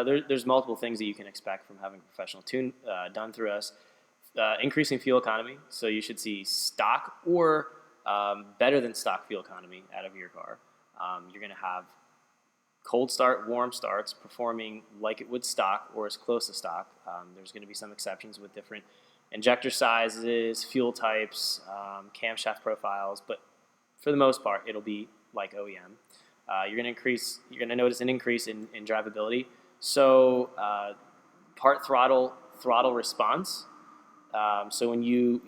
There's multiple things that you can expect from having a professional tune done through us. Increasing fuel economy, so you should see stock or better than stock fuel economy out of your car. You're going to have cold start, warm starts performing like it would stock or as close to stock. There's going to be some exceptions with different injector sizes, fuel types, camshaft profiles, but for the most part, it'll be like OEM. You're going to notice an increase in drivability. So part throttle response. So when you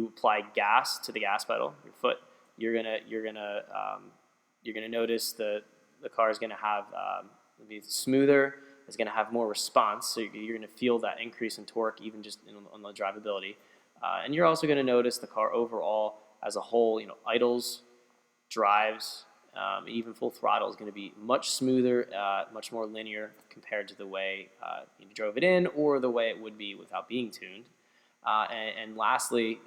apply gas to the gas pedal, your foot, you're gonna notice the car is gonna have be smoother. It's gonna have more response. So you're gonna feel that increase in torque even just on the drivability. And you're also gonna notice the car overall as a whole. Idles, drives, even full throttle is going to be much smoother, much more linear compared to the way you drove it in or the way it would be without being tuned. And lastly,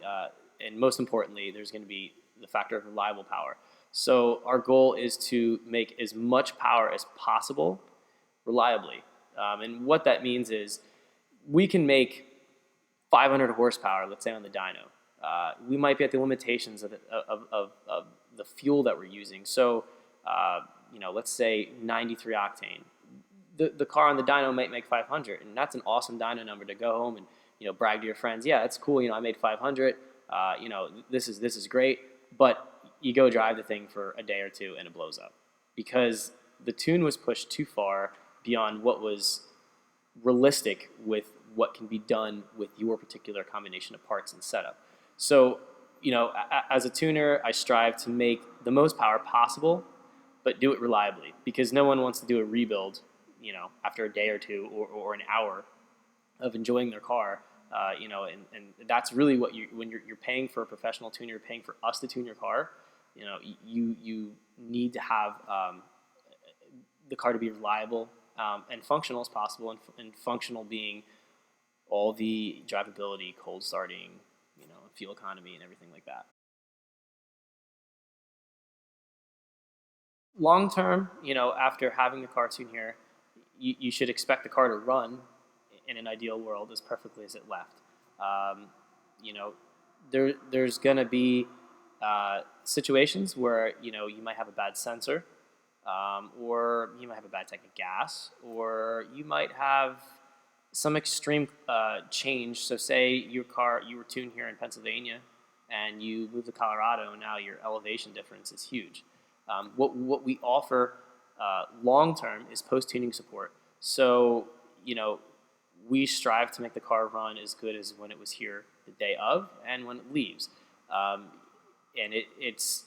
and most importantly, there's going to be the factor of reliable power. So our goal is to make as much power as possible reliably. And what that means is we can make 500 horsepower, let's say on the dyno. We might be at the limitations of the fuel that we're using. So, let's say 93 octane. The car on the dyno might make 500, and that's an awesome dyno number to go home and brag to your friends. Yeah, that's cool. I made 500. This is great. But you go drive the thing for a day or two, and it blows up because the tune was pushed too far beyond what was realistic with what can be done with your particular combination of parts and setup. So, as a tuner, I strive to make the most power possible, but do it reliably because no one wants to do a rebuild, after a day or two or an hour of enjoying their car, and that's really what when you're paying for a professional tuner, you're paying for us to tune your car. You need to have the car to be reliable and functional as possible, and functional being all the drivability, cold starting, fuel economy, and everything like that. Long term, after having the car tuned here, you should expect the car to run in an ideal world as perfectly as it left. Um, you know, there's gonna be situations where you might have a bad sensor, or you might have a bad tank of gas, or you might have some extreme change. So say you were tuned here in Pennsylvania and you moved to Colorado, and now your elevation difference is huge. What we offer long term is post tuning support. So we strive to make the car run as good as when it was here the day of and when it leaves. And it's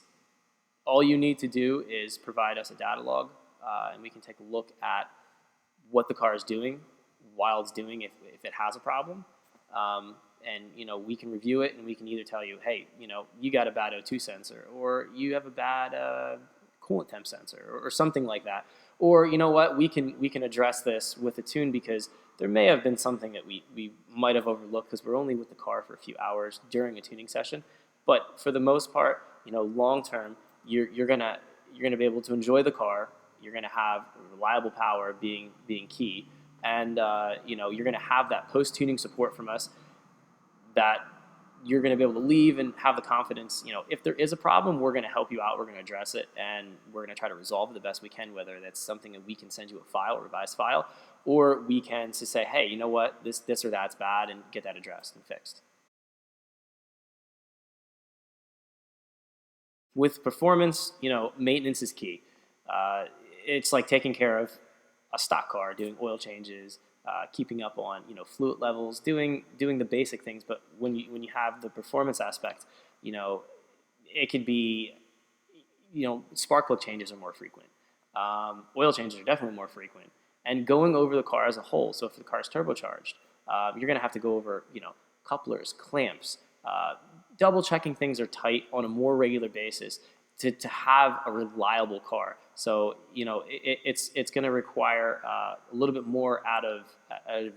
all you need to do is provide us a data log, and we can take a look at what the car is doing while it's doing, if it has a problem. And we can review it, and we can either tell you, hey, you got a bad O2 sensor, or you have a bad coolant temp sensor, or something like that. Or what, we can address this with a tune, because there may have been something that we might have overlooked because we're only with the car for a few hours during a tuning session. But for the most part, long term, you're gonna be able to enjoy the car. You're gonna have reliable power being key, and you're gonna have that post tuning support from us that you're going to be able to leave and have the confidence. If there is a problem, we're going to help you out. We're going to address it, and we're going to try to resolve it the best we can, whether that's something that we can send you a file, a revised file, or we can just say, hey, you know what, this or that's bad, and get that addressed and fixed. With performance, maintenance is key. It's like taking care of a stock car, doing oil changes, keeping up on fluid levels, doing the basic things. But when you have the performance aspect, it could be spark plug changes are more frequent. Oil changes are definitely more frequent, and going over the car as a whole. So if the car is turbocharged, you're going to have to go over couplers, clamps, double checking things are tight on a more regular basis to have a reliable car. So it's going to require a little bit more out of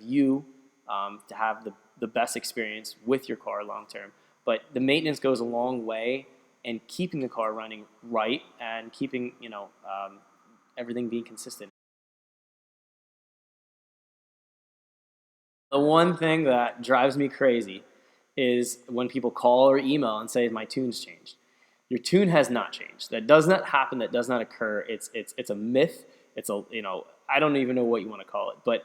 you to have the best experience with your car long term. But the maintenance goes a long way in keeping the car running right and keeping everything being consistent. The one thing that drives me crazy is when people call or email and say my tune's changed. Your tune has not changed. That does not happen. That does not occur. It's a myth. It's a, I don't even know what you want to call it. But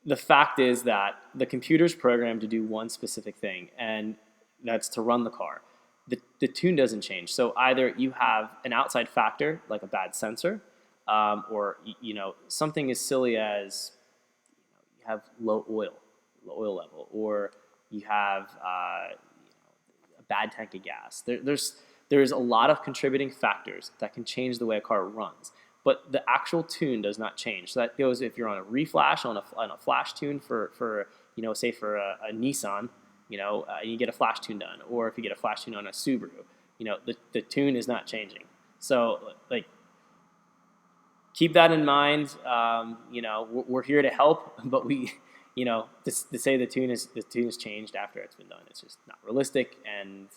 the fact is that the computer's programmed to do one specific thing, and that's to run the car. The tune doesn't change. So either you have an outside factor like a bad sensor, or something as silly as you have low oil level, or you have a bad tank of gas. There's a lot of contributing factors that can change the way a car runs, but the actual tune does not change. So that goes if you're on a reflash on a flash tune for say for a Nissan, you get a flash tune done, or if you get a flash tune on a Subaru, the tune is not changing. So like, keep that in mind. We're here to help, but to say the tune is changed after it's been done, it's just not realistic, and